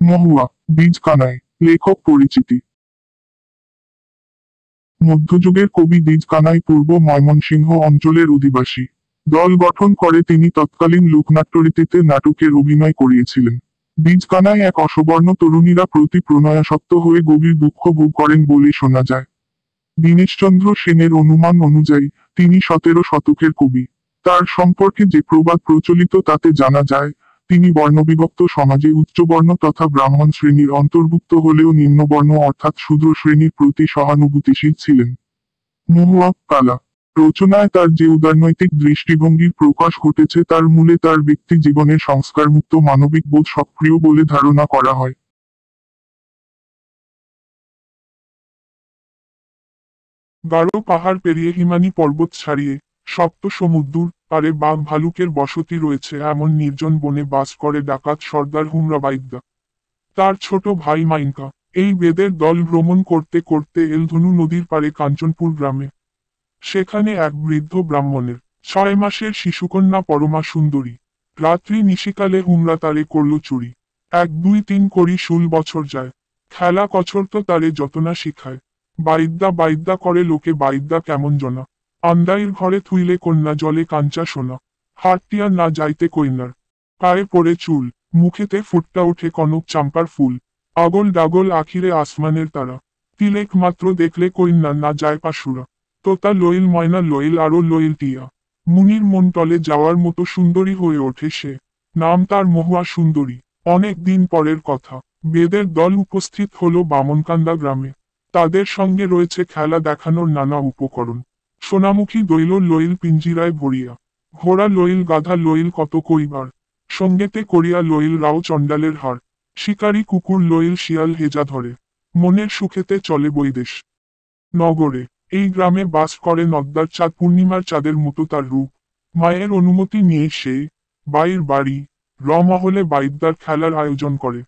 মহুয়া, বীজ কানাই, লেখক পরিচিতি। মধ্যযুগের কবি বীজ কানাই পূর্ব ময়মনসিংহ অঞ্চলের অধিবাসী। দল গঠন করে তিনি তৎকালীন লোকনাট্যরীতিতে নাটকের অভিনয় করিয়েছিলেন। বীজ কানাই এক অসবর্ণ তরুণীরা প্রতি প্রণয়াসক্ত হয়ে গভীর দুঃখ ভোগ করেন বলে শোনা যায়। দীনেশচন্দ্র সেনের অনুমান অনুযায়ী তিনি 17 শতকের কবি। তার সম্পর্কে যে প্রবাদ প্রচলিত তাতে জানা যায়, তিনি বর্ণবিভক্ত সমাজে উচ্চবর্ণ তথা ব্রাহ্মণ শ্রেণীর অন্তর্ভুক্ত হলেও নিম্নবর্ণ অর্থাৎ শূদ্র শ্রেণীর প্রতি সহানুভূতিশীল ছিলেন। মহুয়া কালা রচনায় তার যে উদারনৈতিক দৃষ্টিভঙ্গির প্রকাশ ঘটেছে তার মূলে তার ব্যক্তি জীবনের সংস্কারমুক্ত মানবিক বোধ সক্রিয় বলে ধারণা করা হয়। গাঢ় পাহাড় পেরিয়ে হিমানী পর্বত ছাড়িয়ে সপ্ত সমুদ্র পারে বাঘ ভালুকের বসতি রয়েছে এমন নির্জন বনে বাস করে ডাকাত সর্দার হুমরা বাইদ্যা। তার ছোট ভাই মাইনকা এই বেদের দল ভ্রমণ করতে করতে এলধনু নদীর পারে কাঞ্চনপুর গ্রামে। সেখানে এক বৃদ্ধ ব্রাহ্মণের 6 মাসের শিশুকন্যা পরমা সুন্দরী। রাত্রি নিশিকালে হুমরা তারে করল চুরি। 1 2 3 করি 16 বছর যায়। খেলা কছর তো তারে যতনা শিখায়। বাইদ্যা বাইদ্যা করে লোকে বাইদ্যা কেমন জনা। আন্দাইর ঘরে থুইলে কন্যা জলে কাঞ্চা সোনা। হাটটিয়া না যাইতে কইনার পায়ে পড়ে চুল। মুখেতে ফুটটা ওঠে কনক চাম্পার ফুল। আগল ডাগল আখিরে আসমানের তারা। তিলেক মাত্র দেখলে কইন্না না যায় পাশুরা। তোতা লইল ময়না লইল আরো লইল টিয়া। মুনির মন টলে যাওয়ার মতো সুন্দরী হয়ে ওঠে সে। নাম তার মহুয়া সুন্দরী। অনেক দিন পরের কথা। বেদের দল উপস্থিত হলো বামনকান্দা গ্রামে। তাদের সঙ্গে রয়েছে খেলা দেখানোর নানা উপকরণ। সোনামুখী দৈল লইল পিঞ্জিরায় ভরিয়া। ঘোড়া লইল গাধা লইল কত কইবার। সঙ্গেতে করিয়া লইল রাও চণ্ডালের হার। শিকারী কুকুর লইল শিয়াল হেজা ধরে। মনের সুখেতে চলে বৈদেশ নগরে। এই গ্রামে বাস করে নদ্দার চাঁদ পূর্ণিমার চাঁদের মতো তার রূপ। মায়ের অনুমতি নিয়ে সে বাইর বাড়ি রমহলে বাইদ্যার খেলার আয়োজন করে।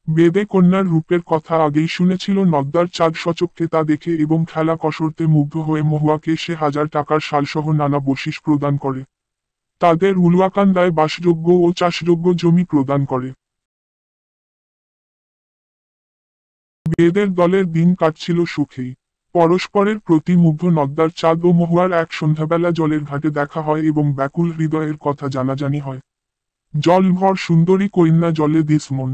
বেদে কন্যার রূপের কথা আগেই শুনেছিল নদ্দার চাঁদ সচক্ষে তা দেখে এবং খেলা কসরতে মুগ্ধ হয়ে মহুয়াকে সে 1000 টাকার শালসহ নানা বশিস প্রদান করে। তাদের উলুয়াকান্দায় বাসযোগ্য ও চাষযোগ্য জমি প্রদান করে। বেদের দলের দিন কাটছিল সুখেই। পরস্পরের প্রতি মুগ্ধ নদ্দার চাঁদ ও মহুয়ার এক সন্ধ্যাবেলা জলের ঘাটে দেখা হয় এবং ব্যাকুল হৃদয়ের কথা জানাজানি হয়। জলভর সুন্দরী কন্যা জলে দিস মন।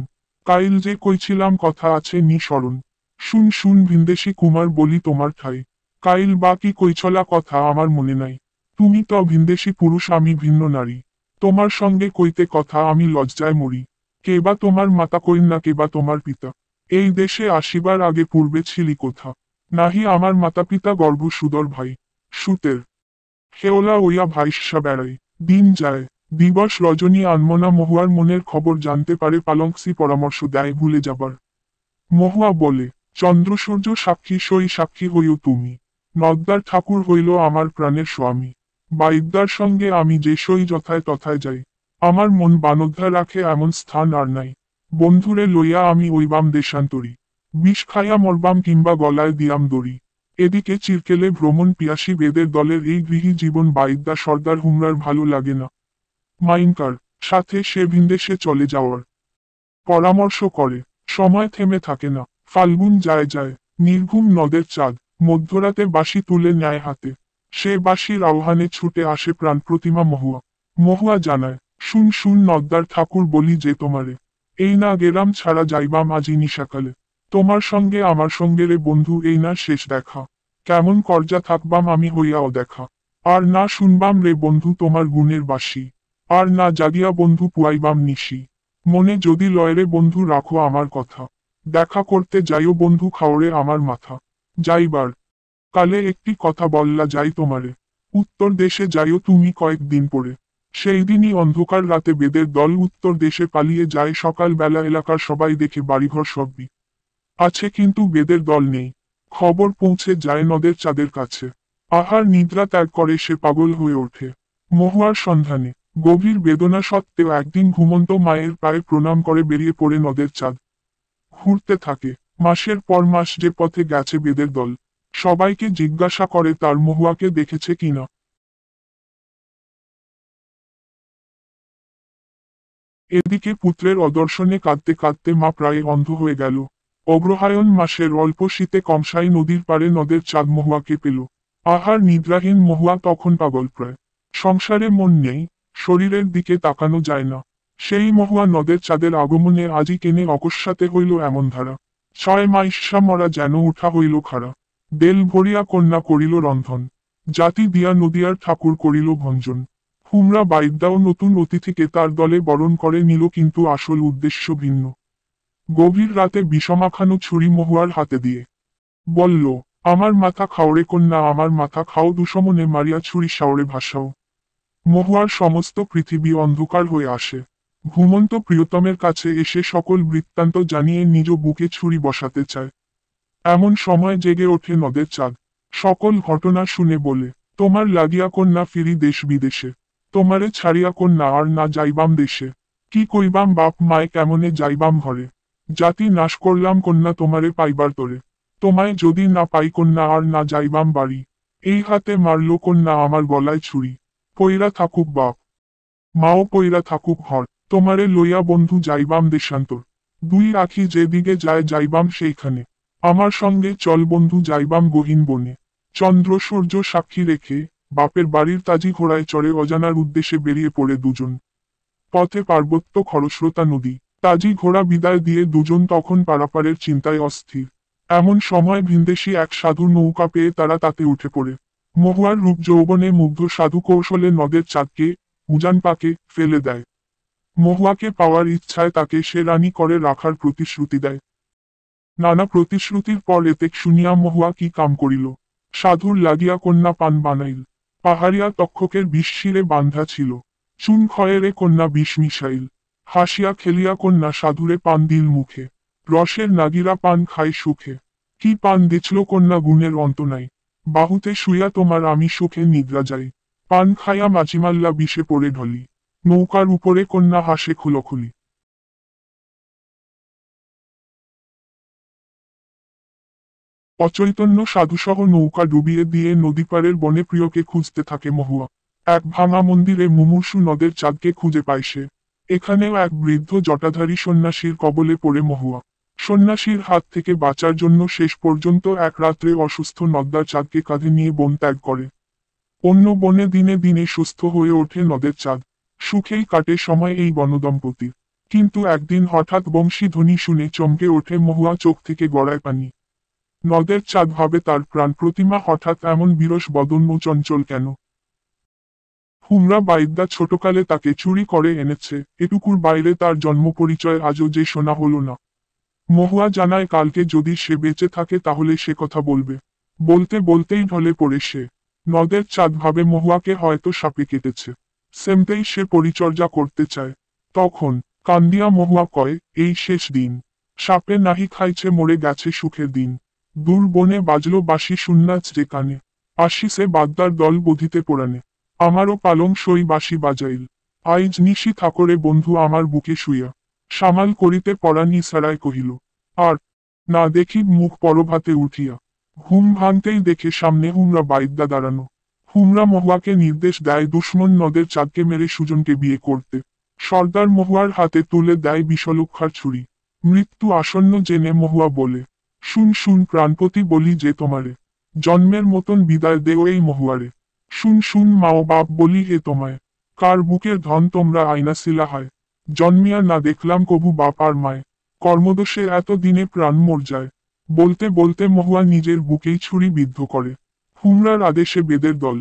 কাইল যে কইছিলাম কথা আছে নি স্মরণ। শুন শুন ভিনদেশী কুমার বলি তোমার ঠাই। কাইল বা কি কইছলা কথা আমার মনে নাই। তুমি তো ভিনদেশী পুরুষ আমি ভিন্ন নারী। তোমার সঙ্গে কইতে কথা আমি লজ্জায় মরি। কে বা তোমার মাতা কন্যা কে বা তোমার পিতা। এই দেশে আসিবার আগে পূর্বে ছিলি কোথা। নাহি আমার মাতা পিতা গর্ভ সুদর ভাই। সুতের খেওলা ওইয়া ভাইসা বেড়াই। দিন যায় দিবস রজনী আনমনা মহুয়ার মনের খবর জানতে পারে পালঙ্কসি পরামর্শ দেয় ভুলে যাবার। মহুয়া বলে, চন্দ্র সূর্য সাক্ষী সই সাক্ষী হইও তুমি। নদ্দার ঠাকুর হইল আমার প্রাণের স্বামী। বাইদ্যার সঙ্গে আমি যে সই যথায় তথায় যাই। আমার মন বানোদ্ধা রাখে এমন স্থান আর নাই। বন্ধুরে লইয়া আমি ওইবাম দেশান্তরী। বিষ খাইয়া মরবাম কিংবা গলায় দিয়াম দড়ি। এদিকে চিরকেলে ভ্রমণ পিয়াসী বেদের দলের এই গৃহী জীবন বাইদ্যা সর্দার হুমরার ভালো লাগে না। মাইনকার সাথে সে ভিনদেশে চলে যাওয়ার পরামর্শ করে। সময় থেমে থাকে না। ফাল্গুন যায় যায়। নির্ঘুম নদের চাঁদ মধ্যরাতে বাঁশি তুলে নেয় হাতে। সে বাঁশির আহ্বানে ছুটে আসে প্রাণ প্রতিমা মহুয়া। মহুয়া জানায়, শুন শুন নদ্দার ঠাকুর বলি যে তোমারে। এই না গেরাম ছাড়া যাইবাম আজি নিশাকালে। তোমার সঙ্গে আমার সঙ্গে রে বন্ধু এই না শেষ দেখা। কেমন করজা থাকবাম আমি হইয়া অদেখা। আর না শুনবাম রে বন্ধু তোমার গুণের বাঁশি। আর না জাগিয়া বন্ধু পুয়াইবাম নিশি। মনে যদি লয়রে বন্ধু রাখো আমার কথা। দেখা করতে যাইও বন্ধু খাওরে আমার মাথা। যাইবার কালে একটি কথা বললা যাই তোমারে। উত্তর দেশে যাইও তুমি কয়েকদিন পরে। সেই দিনই অন্ধকার রাতে বেদের দল উত্তর দেশে পালিয়ে যায়। সকাল বেলা এলাকার সবাই দেখে বাড়িঘর সবই আছে কিন্তু বেদের দল নেই। খবর পৌঁছে যায় নদের চাঁদের কাছে। আহার নিদ্রা ত্যাগ করে সে পাগল হয়ে ওঠে মহুয়ার সন্ধানে। গভীর বেদনা সত্ত্বেও একদিন ঘুমন্ত মায়ের পায়ে প্রণাম করে বেরিয়ে পড়ে নদের চাঁদ। ঘুরতে থাকে। মাসের পর মাস যে পথে গেছে বেদের দল। সবাইকে জিজ্ঞাসা করে তার মহুয়াকে দেখেছে কিনা। এদিকে পুত্রের অদর্শনে কাঁদতে কাঁদতে মা প্রায় অন্ধ হয়ে গেল। অগ্রহায়ণ মাসের অল্প শীতে কমসাই নদীর পাড়ে নদের চাঁদ মহুয়াকে পেল। আহার নিদ্রাহীন মহুয়া তখন পাগল প্রায়। সংসারে মন নেই, শরীরের দিকে তাকানো যায় না। সেই মহুয়া নদের চাঁদের আগমনে আজি কেনে অকস্মাতে হইল এমন ধারা। 6 মাইশা মরা যেন উঠা হইল খাড়া। বেল ভরিয়া কন্যা করিল রন্ধন। জাতি দিয়া নদিয়ার ঠাকুর করিল ভঞ্জন। হুমরা বাইদ্যাও নতুন অতিথিকে তার দলে বরণ করে নিল, কিন্তু আসল উদ্দেশ্য ভিন্ন। গভীর রাতে বিষমাখানো ছুরি মহুয়ার হাতে দিয়ে বলল, আমার মাথা খাওরে কন্যা, আমার মাথা খাও, দুসমনে মারিয়া ছুরি সাওরে ভাসাও। মহুয়ার সমস্ত পৃথিবী অন্ধকার হয়ে আসে। ঘুমন্ত প্রিয়তমের কাছে এসে সকল বৃত্তান্ত জানিয়ে নিজ বুকে ছুরি বসাতে চায়। এমন সময় জেগে ওঠে নদের চাঁদ। সকল ঘটনা শুনে বলে, তোমার লাগিয়া কন্যা ফিরি দেশ বিদেশে। তোমারে ছাড়িয়া কন্যা আর না যাইবাম দেশে। কি কইবাম বাপ মায়, কেমনে যাইবাম ঘরে। জাতি নাশ করলাম কন্যা তোমারে পাইবার তোরে। তোমায় যদি না পাই কন্যা আর না যাইবাম বাড়ি। এই হাতে মারল কন্যা আমার গলায় ছুরি। পইরা থাকুক বাপ মাও, পইরা থাকুক ঘর। তোমারে লইয়া বন্ধু যাইবাম দেশান্তর। দুই আখি যেদিকে যায় যাইবাম সেইখানে। আমার সঙ্গে চল বন্ধু যাইবাম গহীন বনে। চন্দ্র সূর্য সাক্ষী রেখে বাপের বাড়ির তাজি ঘোড়ায় চড়ে অজানার উদ্দেশ্যে বেরিয়ে পড়ে দুজন। পথে পার্বত্য খরস্রোতা নদী। তাজি ঘোড়া বিদায় দিয়ে দুজন তখন পারাপারের চিন্তায় অস্থির। এমন সময় ভিনদেশী এক সাধু নৌকা পেয়ে তারা তাতে উঠে পড়ে। মহুয়ার রূপ যৌবনে মুগ্ধ সাধু কৌশলে নদের চাঁদকে উজান পাকে ফেলে দেয়। মহুয়াকে পাওয়ার ইচ্ছায় তাকে সে রানী করে রাখার প্রতিশ্রুতি দেয়। নানা প্রতিশ্রুতির পর এতেক শুনিয়া মহুয়া কি কাম করিল। সাধুর লাগিয়া কন্যা পান বানাইল। পাহাড়িয়া তক্ষকের বিষ শিরে বান্ধা ছিল। চুন খয়েরে কন্যা বিষ মিশাইল। হাসিয়া খেলিয়া কন্যা সাধুরে পান দিল মুখে। রসের নাগিরা পান খায় সুখে। কি পান দিছল কন্যা গুণের অন্ত নাই। বাহুতে শুইয়া তোমার আমি সুখে নিদ্রা যাই। পান খাইয়া মাছিমাল্লা বিষে পড়ে ঢলি। নৌকার উপরে কন্যা হাসে খুলখুলি। অচৈতন্য সাধুসহ নৌকা ডুবিয়ে দিয়ে নদীপাড়ের বনে প্রিয়কে খুঁজতে থাকে মহুয়া। এক ভাঙা মন্দিরে মুমূর্ষু নদের চাঁদকে খুঁজে পায় সে। এখানেও এক বৃদ্ধ জটাধারী সন্ন্যাসীর কবলে পড়ে মহুয়া। সন্ন্যাসীর হাত থেকে বাঁচার জন্য শেষ পর্যন্ত এক রাত্রে অসুস্থ নদ্দার চাঁদকে কাঁধে নিয়ে বন ত্যাগ করে। অন্য বনে দিনে দিনে সুস্থ হয়ে ওঠে নদের চাঁদ। সুখেই কাটে সময় এই বনদম্পতির। কিন্তু একদিন হঠাৎ বংশীধ্বনি শুনে চমকে ওঠে মহুয়া, চোখ থেকে গড়ায় পানি। নদের চাঁদ ভাবে তার প্রাণ প্রতিমা হঠাৎ এমন বিরস বদন ও চঞ্চল কেন। হুমরা বাইদ্যা ছোটকালে তাকে চুরি করে এনেছে, এটুকুর বাইরে তার জন্ম পরিচয় আজও যে শোনা হলো না। মহুয়া জানায় কালকে যদি সে বেঁচে থাকে তাহলে সে কথা বলবে। বলতে বলতেই ঢলে পড়ে সে। নদের চাঁদ ভাবে মহুয়াকে হয়তো সাপে কেটেছে। সেমতেই সে পরিচর্যা করতে চায়। তখন কান্দিয়া মহুয়া কয়, এই শেষ দিন। সাপে নাহি খাইছে মরে গেছে সুখের দিন। দূর বনে বাজলো বাঁশি শুননাচ যে কানে। আসিছে বাদ্দার দল বধিতে পোড়ানে। আমারও পালং সই বাঁশি বাজাইল। আইজ নিশি থাকরে বন্ধু আমার বুকে শুইয়া। সামাল করিতে পরাণ ইসারায় কহিল। আর না দেখি মুখ পরভাতে উঠিয়া। ঘুম ভাঙতেই দেখে সামনে হুমরা বাইদ্যা দাঁড়ানো। হুমরা মহুয়াকে নির্দেশ দেয় দুশ্মন নদের চাঁদকে মেরে সুজনকে বিয়ে করতে। সর্দার মহুয়ার হাতে তুলে দেয় বিষলক্ষার ছুরি। মৃত্যু আসন্ন জেনে মহুয়া বলে, শুন শুন প্রাণপতি বলি যে তোমারে। জন্মের মতন বিদায় দেও এই মহুয়ারে। শুন শুন মাও বাপ বলি হে তোমায়। কার বুকের ধন তোমরা আইনা সিলা হয়। জন্মিয়া না দেখলাম কবু বাপ আর মায়। কর্মদোষে এত দিনে প্রাণ মর যায়। বলতে বলতে মহুয়া নিজের বুকেই ছুরি বিদ্ধ করে। হুমরার আদেশে বেদের দল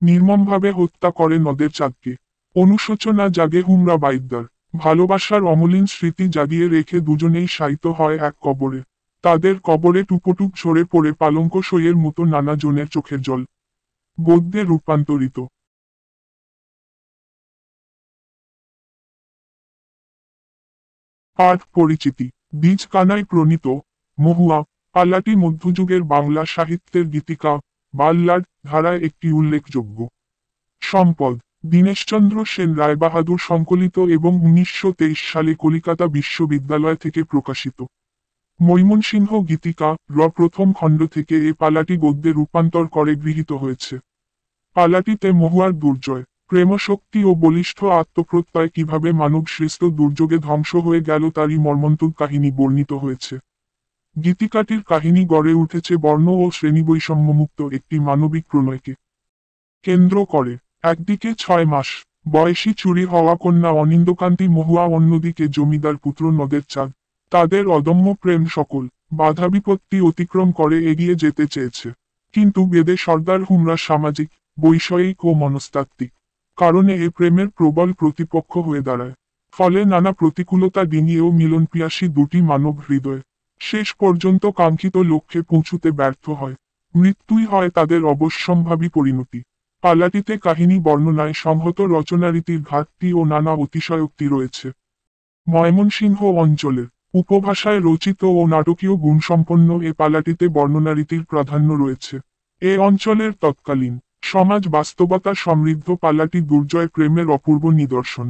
নির্মমভাবে হত্যা করে নদের চাঁদকে। অনুশোচনা জাগে হুমরা বাইদ্দার। ভালোবাসার অমলিন স্মৃতি জাগিয়ে রেখে দুজনেই শায়িত হয় এক কবরে। তাদের কবরে টুপটুপ ঝরে পড়ে পালঙ্ক সইয়ের মতো নানা জনের চোখের জল। গদ্যে রূপান্তরিত। পাঠ পরিচিতি। বীজ কানায় প্রণীত মহুয়া পালাটি মধ্যযুগের বাংলা সাহিত্যের গীতিকা বাল্লাড ধারায় একটি উল্লেখযোগ্য সম্পদ। দীনেশচন্দ্র সেন রায়বাহাদুর সংকলিত এবং 1923 সালে কলিকাতা বিশ্ববিদ্যালয় থেকে প্রকাশিত। মৈমনসিংহ গীতিকা প্রথম খণ্ড থেকে এ পালাটি গদ্যে রূপান্তর করে গৃহীত হয়েছে। পালাটিতে মহুয়ার দুর্জয় প্রেমশক্তি ও বলিষ্ঠ আত্মপ্রত্যয় কিভাবে মানব সৃষ্ট দুর্যোগে ধ্বংস হয়ে গেল তারই মর্মন্তুদ কাহিনী বর্ণিত হয়েছে। গীতিকাটির কাহিনী গড়ে উঠেছে বর্ণ ও শ্রেণীবৈষম্যমুক্ত একটি মানবিক প্রণয়কে কেন্দ্র করে। একদিকে 6 মাস বয়সী চুরি হওয়া কন্যা অনিন্দকান্তি মহুয়া, অন্যদিকে জমিদার পুত্র নদের চাঁদ। তাদের অদম্য প্রেম সকল বাধা বিপত্তি অতিক্রম করে এগিয়ে যেতে চেয়েছে। কিন্তু বেদে সর্দার হুমরা সামাজিক, বৈষয়িক ও মনস্তাত্ত্বিক কারণে এ প্রেমের প্রবল প্রতিপক্ষ হয়ে দাঁড়ায়। ফলে নানা প্রতিকূলতা ডিঙিয়েও মিলনপিয়াসী দুটি মানব হৃদয় শেষ পর্যন্ত কাঙ্ক্ষিত লক্ষ্যে পৌঁছুতে ব্যর্থ হয়। মৃত্যুই হয় তাদের অবশ্যম্ভাবী পরিণতি। পালাটিতে কাহিনী বর্ণনায় সংহত রচনারীতির ঘাটতি ও নানা অতিশয়োক্তি রয়েছে। ময়মনসিংহ অঞ্চলের উপভাষায় রচিত ও নাটকীয় গুণসম্পন্ন এ পালাটিতে বর্ণনারীতির প্রাধান্য রয়েছে। এ অঞ্চলের তৎকালীন সমাজ বাস্তবতা সমৃদ্ধ পালাটি দুর্জয় প্রেমের অপূর্ব নিদর্শন।